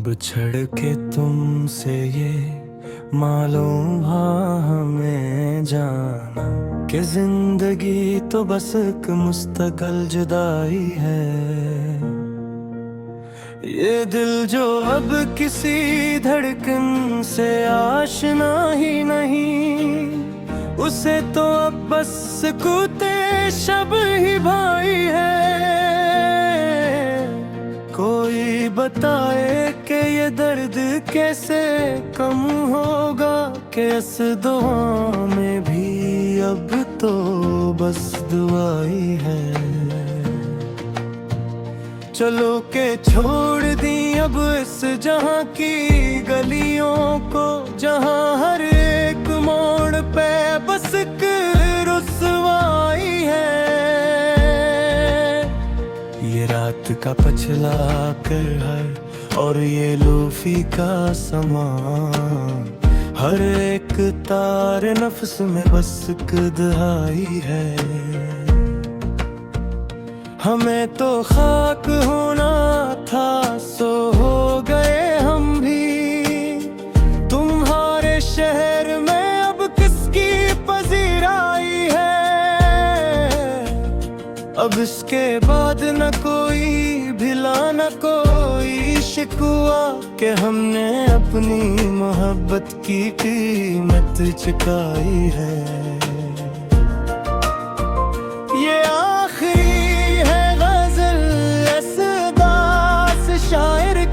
बिछड़ के तुमसे ये मालूम हमें जाना कि जिंदगी तो बस एक मुस्तकिल जुदाई है। ये दिल जो अब किसी धड़कन से आशना ही नहीं, उसे तो अब बस कूते शब ही भाई है। कोई बताए कि ये दर्द कैसे कम होगा, कि इस दुआ में भी अब तो बस दुआई है। चलो के छोड़ दी अब इस जहां की गलियों को, जहां हर एक मोड़ पे बस एक रुसवाई है। ये रात का पछला कर हर और ये लूफी का समा, हर एक तार नफ्स में बस एक दहाई है। हमें तो खाक होना था सो हो गए हम भी, तुम्हारे शहर में अब किसकी पजीराई है। अब इसके बाद न कोई भिला न कोई शिकवा, कि हमने अपनी मोहब्बत की कीमत चुकाई है। ये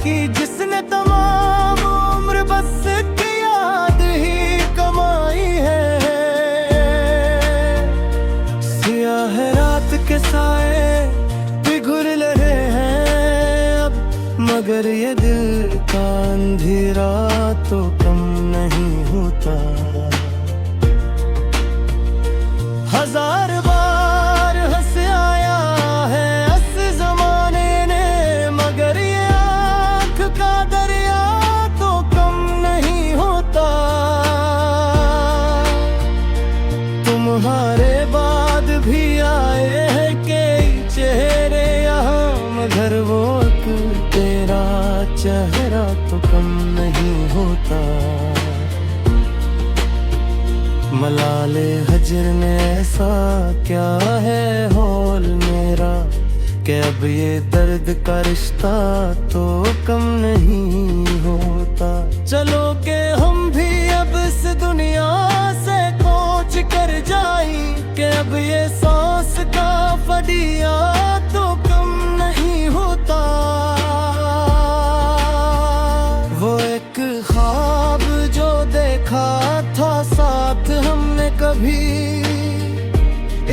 की जिसने तमाम उम्र बस की याद ही कमाई है। सियाह रात के साए पिघुर रहे हैं अब, मगर ये दिल का अंधेरा तो कम नहीं होता। हजार बार हंस आया है इस जमाने ने, मगर ये का दरिया तो कम नहीं होता। तुम्हारे बाद भी आए हैं कई चेहरे यहाँ, मगर वो तेरा चेहरा तो कम नहीं होता। मलाले हजर ने ऐसा क्या है होल मेरा, कि अब ये दर्द का रिश्ता तो कम नहीं होता। चलो के हम भी अब इस दुनिया से कूच कर जाएं, कि अब ये सांस का फदिया तो कम नहीं होता। वो एक ख्वाब जो देखा था साथ हमने कभी,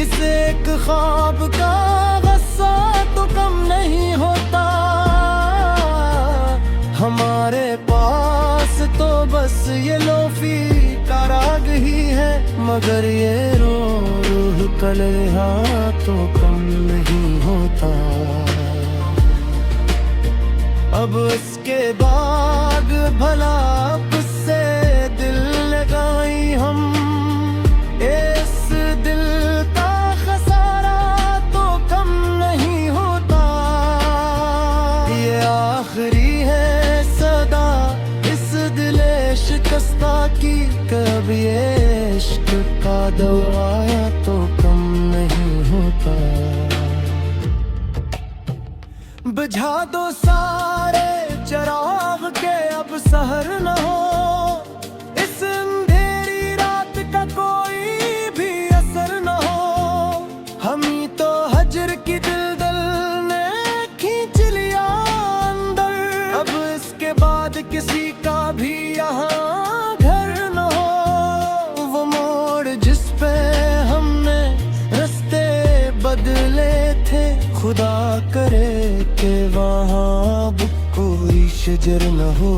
इस एक ख्वाब का तो कम नहीं होता। हमारे पास तो बस ये लोफी का राग ही है, मगर ये रूह कलहा तो कम नहीं होता। अब इसके बाद भला किससे दिल लगाई हम, इस दिल का खसारा तो कम नहीं होता। ये आखिरी है सदा इस दिले शिकस्ता की, कब ये इश्क का दौराया तो कम नहीं होता। बुझा दो सारे चिराग के अब सहर न हो, इस अंधेरी रात का कोई भी असर न हो। हम ही तो हजर की दिल ने खींच लिया अंदर, अब इसके बाद किसी का भी यहाँ घर न हो। वो मोड़ जिस पे हमने रास्ते बदले थे, खुदा करे कि वहाँ कोई शजर न हो।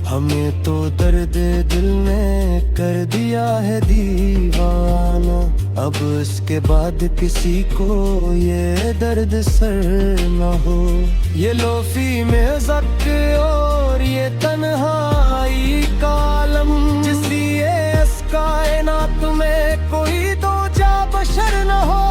हमें तो दर्द दिल ने कर दिया है दीवाना, अब इसके बाद किसी को ये दर्द सर न हो। ये लोफी में ज़ब्त और ये तन्हाई का आलम, जिसकी इस कायनात में कोई दो जा बशर न हो।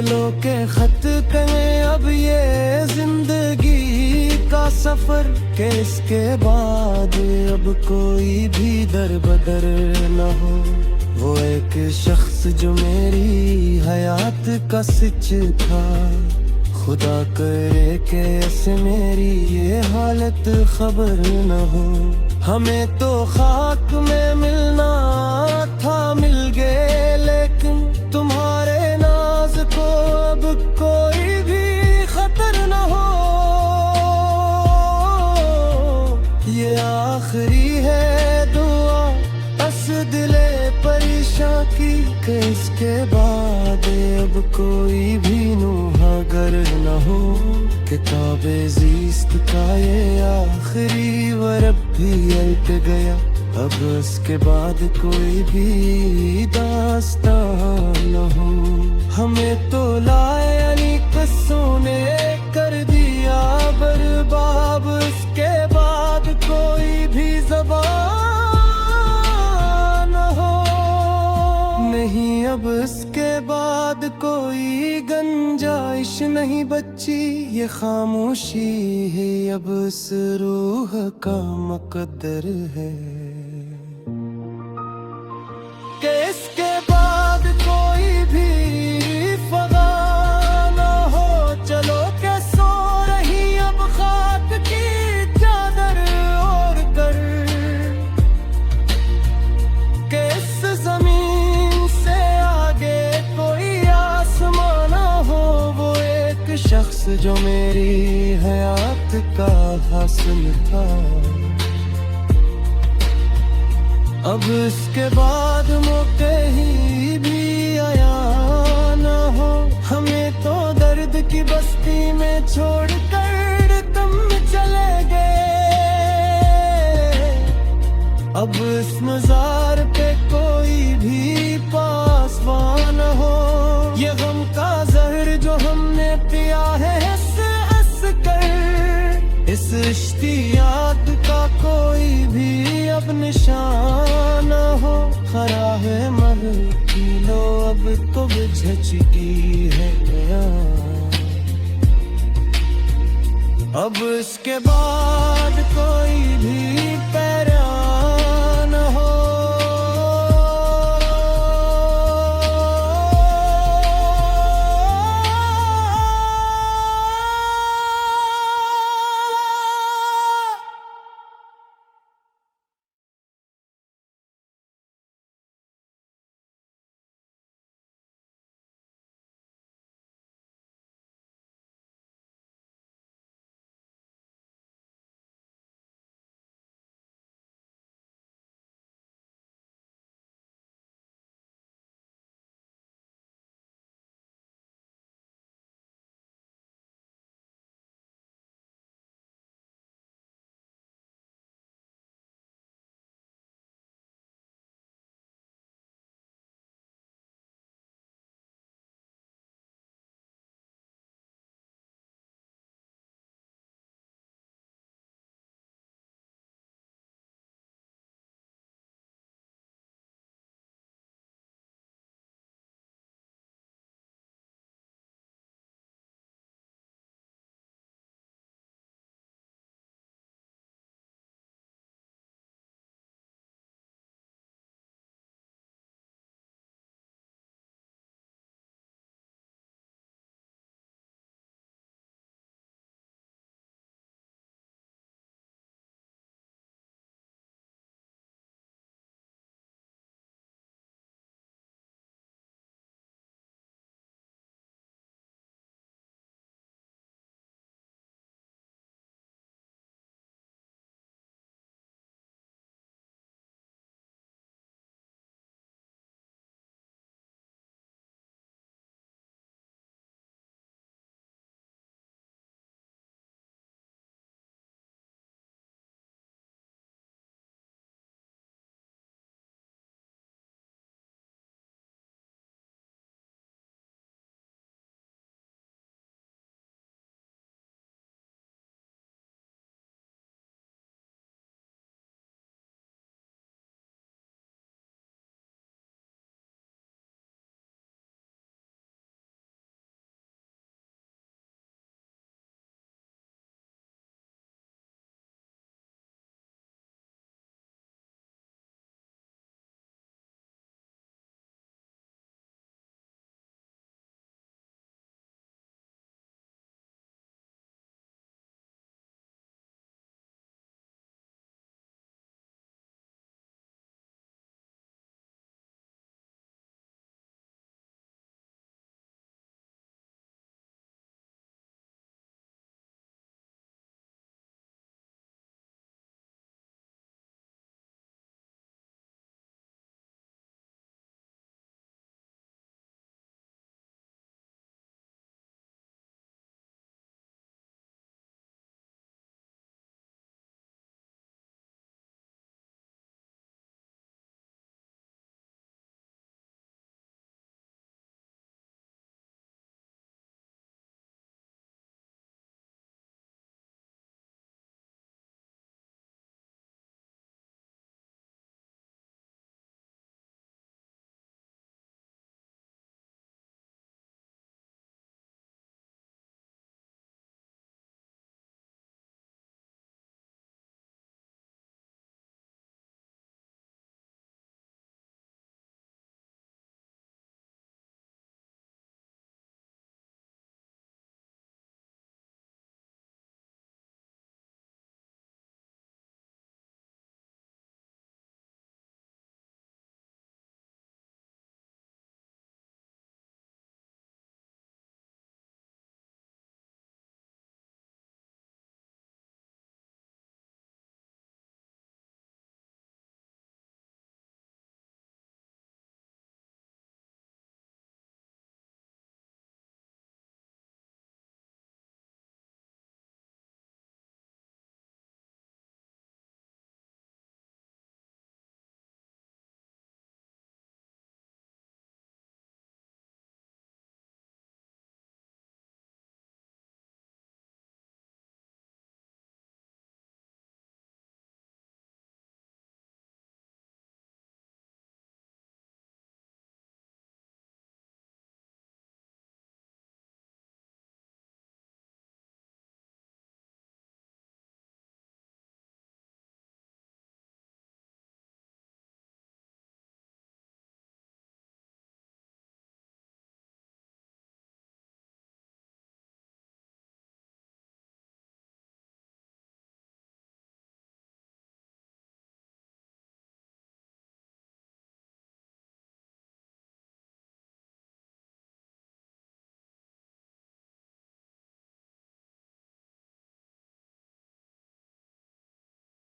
चलो के खत कहें अब ये जिंदगी का सफर, के इसके बाद अब कोई भी दर बदर न हो। वो एक शख्स जो मेरी हयात का सिच था, खुदा करे कि ऐसे मेरी ये हालत खबर न हो। हमें तो खाक में मिलना था, मिल गए, लेकिन तुम्हारे नाज को अब कोई भी खतर न हो। ये आखिरी है दुआ बस दिले परेशान की, कि इसके बाद अब कोई भी नूहागर न हो। किताबे ज़ीस्त का ये आखिरी वर्ब भी अल्ट गया, अब इसके बाद कोई भी दास्तान न हो। हमें तो लायानी किस्सों ने कर दिया बर्बाद, इसके बाद कोई भी ज़बान न हो। नहीं अब इसके बाद कोई गंजाइश नहीं बच्ची, ये खामोशी है अब इस रूह का मुकद्दर है। कि इसके बाद कोई भी फगा न हो, चलो के सो रही अब खाक की चादर ओढ़ कर। कि इस जमीन से आगे कोई आसमान न हो, वो एक शख्स जो मेरी हयात का हासिल था। अब इसके बाद मौके ही भी आया न हो। हमें तो दर्द की बस्ती में छोड़कर तुम चले गए। अब इस मज़ार पे कोई भी पासवान न हो। ये गम का जहर जो हमने पिया है हंस हंस कर, इस इश्तियाक का कोई भी अब निशान न हो। खरा है मर की लो अब तो बुझ चुकी है, अब इसके बाद कोई भी